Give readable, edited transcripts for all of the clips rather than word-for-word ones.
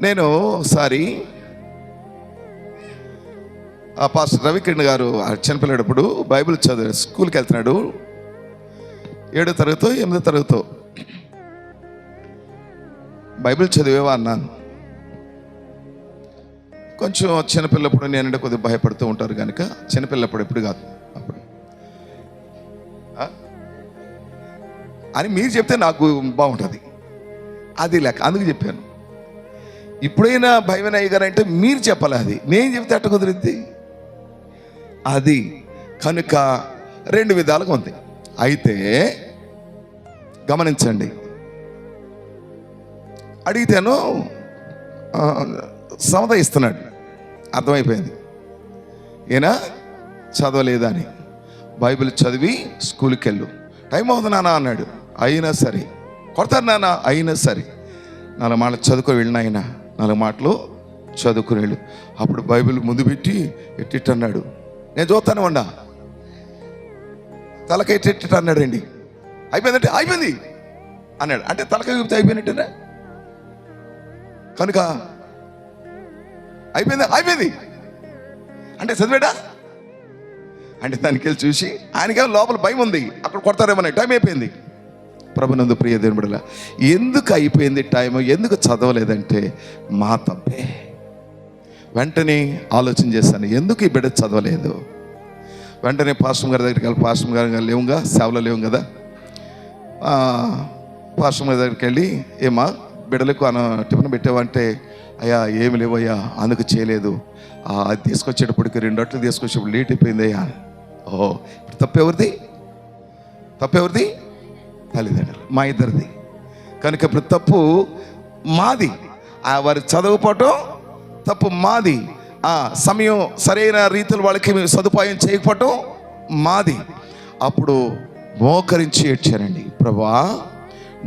నేను ఒకసారి పాస్టర్ రవికిరణ్ గారు చిన్నపిల్లడప్పుడు బైబిల్ చదివి స్కూల్కి వెళ్తున్నాడు. 7వ తరగతో 8వ తరగతో. బైబిల్ చదివేవా అన్నాను. కొంచెం చిన్నపిల్లప్పుడు నేనంటే కొద్దిగా భయపడుతూ ఉంటారు కనుక చిన్నపిల్లప్పుడు ఎప్పుడు కాదు అప్పుడు అని మీరు చెప్తే నాకు బాగుంటుంది. అది లెక్క, అందుకు చెప్పాను. ఇప్పుడైనా భయమైన అయ్యగారంటే మీరు చెప్పాలి, అది నేను చెప్తే అట్ట కుదిరిద్ది. అది కనుక 2 విధాలుగా ఉంది. అయితే గమనించండి, అడిగితేను సమత ఇస్తున్నాడు, అర్థమైపోయింది ఈయన చదవలేదని. బైబిల్ చదివి స్కూల్కి వెళ్ళు, టైం అవుతుంది నాన్న అన్నాడు. అయినా సరే కొడతారు నాన్న, అయినా సరే 4 మాటలు చదువుకొని వెళ్ళిన ఆయన 4 మాటలు చదువుకుని వెళ్ళు. అప్పుడు బైబిల్ ముందు పెట్టి ఎట్టిట్టు అన్నాడు. నేను చూస్తాను వండా తలక ఎట్టిట్టు అన్నాడు అండి. అయిపోయిందంటే అయిపోయింది అన్నాడు. అంటే తలక చూపితే అయిపోయినట్టేనా? కనుక అయిపోయింది అంటే చదివాడా అంటే దానికి వెళ్ళి చూసి ఆయనకేమో లోపల భయం ఉంది, అక్కడ కొడతారేమో, టైం అయిపోయింది. ప్రభునందు ప్రియ దేవుని బిడ్డలారా, ఎందుకు అయిపోయింది టైం, ఎందుకు చదవలేదంటే మా తప్పే. వెంటనే ఆలోచన చేశాను, ఎందుకు ఈ బిడ్డ చదవలేదు. వెంటనే పాస్టర్ గారి దగ్గరికి వెళ్ళి, పాస్టర్ గారు లేవుగా, సేవలో లేవు కదా, పాస్టర్ గారి దగ్గరికి వెళ్ళి, ఏమా బిడ్డలకు టిఫిన్ పెట్టావంటే, అయ్యా ఏమి లేవయ్యా అందుకు చేయలేదు, అది తీసుకొచ్చేటప్పటికి 2 రొట్టెలు తీసుకొచ్చేప్పుడు లేట్ అయిపోయింది అయ్యా. ఓహో, ఇప్పుడు తప్పెవరిది? తల్లిదండ్రులు, మా ఇద్దరిది. కనుక ఇప్పుడు తప్పు మాది, వారి చదవకపోవటం తప్పు మాది, సమయం సరైన రీతిలో వాళ్ళకి సదుపాయం చేయకపోవటం మాది. అప్పుడు మోకరించి ఏడ్చానండి, ప్రభా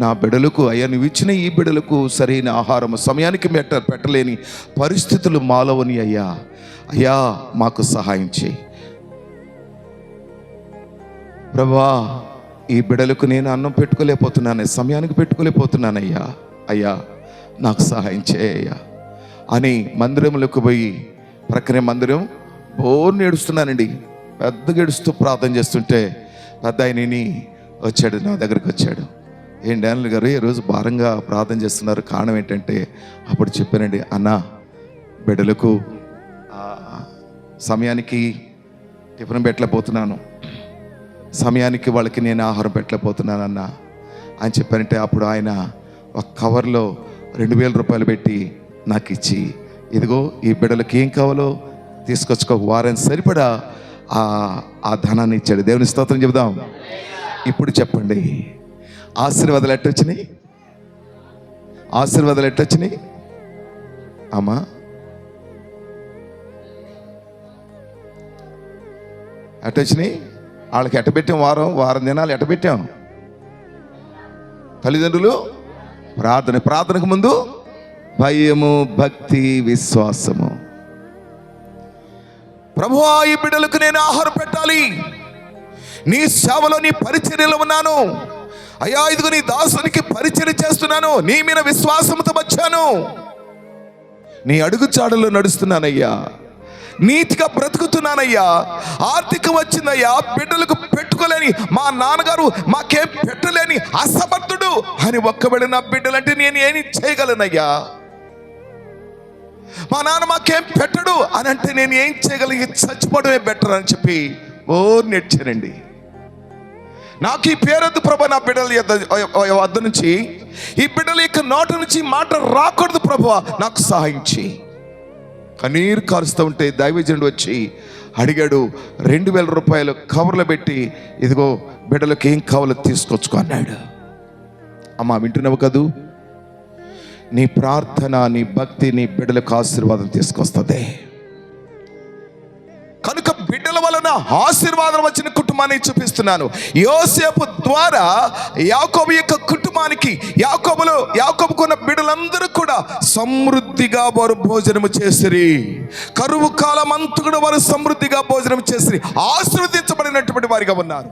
నా బిడ్డలకు, అయ్యా నువ్వు ఇచ్చిన ఈ బిడ్డలకు సరైన ఆహారం సమయానికి పెట్టలేని పరిస్థితులు మాలోని అయ్యా మాకు సహాయం చేయి ప్రభా. ఈ బిడ్డలకు నేను అన్నం పెట్టుకోలేకపోతున్నాను, సమయానికి పెట్టుకోలేకపోతున్నానయ్యా, అయ్యా నాకు సహాయం చేయ్యా అని మందిరంలోకి పోయి, ప్రక్కనే మందిరం బోర్ని ఏడుస్తున్నానండి, పెద్దగా ఏడుస్తూ ప్రార్థన చేస్తుంటే పెద్ద ఆయనని వచ్చాడు, నా దగ్గరికి వచ్చాడు. ఏం డానియల్ గారు ఈరోజు భారంగా ప్రార్థన చేస్తున్నారు, కారణం ఏంటంటే అప్పుడు చెప్పానండి, అన్న బిడ్డలకు సమయానికి టిఫిన్ పెట్టలేకపోతున్నాను, సమయానికి వాళ్ళకి నేను ఆహారం పెట్టలేకపోతున్నాను అన్న అని చెప్పానంటే, అప్పుడు ఆయన ఒక కవర్లో 2000 రూపాయలు పెట్టి నాకు ఇచ్చి, ఇదిగో ఈ బిడ్డలకు ఏం కావాలో తీసుకొచ్చుకో, వారం సరిపడా ఆ ధనాన్ని ఇచ్చాడు. దేవుని స్తోత్రం చెబుదాం. ఇప్పుడు చెప్పండి, ఆశీర్వాదాలు ఎట్టొచ్చినాయి? ఆశీర్వాదాలు ఎట్టొచ్చినాయి అమ్మా? ఎట్టొచ్చినాయి? వాళ్ళకి ఎట్టబెట్టాం, వారం దినాలు ఎట్టబెట్టాం. తల్లిదండ్రులు ప్రార్థనకు ముందు భయము, భక్తి, విశ్వాసము. ప్రభువా ఈ బిడ్డలకు నేను ఆహారం పెట్టాలి, నీ సేవలో నీ పరిచర్యలో ఉన్నాను అయ్యా, ఇదిగో నీ దాసునికి పరిచర్య చేస్తున్నాను, నీ మీద విశ్వాసంతో వచ్చాను, నీ అడుగు చాడలో నడుస్తున్నానయ్యా, నీతిగా బ్రతుకుతున్నానయ్యా, ఆర్థికం వచ్చిందయ్యా, బిడ్డలకు పెట్టుకోలేని మా నాన్నగారు మాకేం పెట్టలేని అసమర్థుడు అని ఒక్కబడి నా బిడ్డలంటే నేను ఏమి చేయగలనయ్యా, మా నాన్న మాకేం పెట్టడు అని అంటే నేను ఏం చేయగలిగి చచ్చిపోవడమే బెటర్ అని చెప్పి నేర్చానండి. నాకు ఈ పేరొద్దు ప్రభా, నా బిడ్డల వద్ద నుంచి, ఈ బిడ్డల యొక్క నోటి నుంచి మాట రాకూడదు ప్రభా, నాకు సహాయం చేయి. కన్నీరు కారుస్తూ ఉంటే దైవజనుడు వచ్చి అడిగాడు, 2000 రూపాయలు కవర్లో పెట్టి, ఇదిగో బిడ్డలకు ఏం కావాలో తీసుకొచ్చుకో అన్నాడు. అమ్మా వింటున్నావు కదూ? నీ ప్రార్థన, నీ భక్తి నీ బిడ్డలకు ఆశీర్వాదం తీసుకొస్తుంది. కనుక బిడ్డల వలన ఆశీర్వాదం వచ్చిన కుటుంబాన్ని చూపిస్తున్నాను. యోసేపు ద్వారా యాకోబు యొక్క కుటుంబానికి, యాకోబుకున్న బిడ్డలందరూ కూడా సమృద్ధిగా వారు భోజనము చేసిరి. కరువు కాలం అంతా కూడా వారు సమృద్ధిగా భోజనం చేసిరి, ఆశీర్వదించబడినటువంటి వారిగా ఉన్నారు.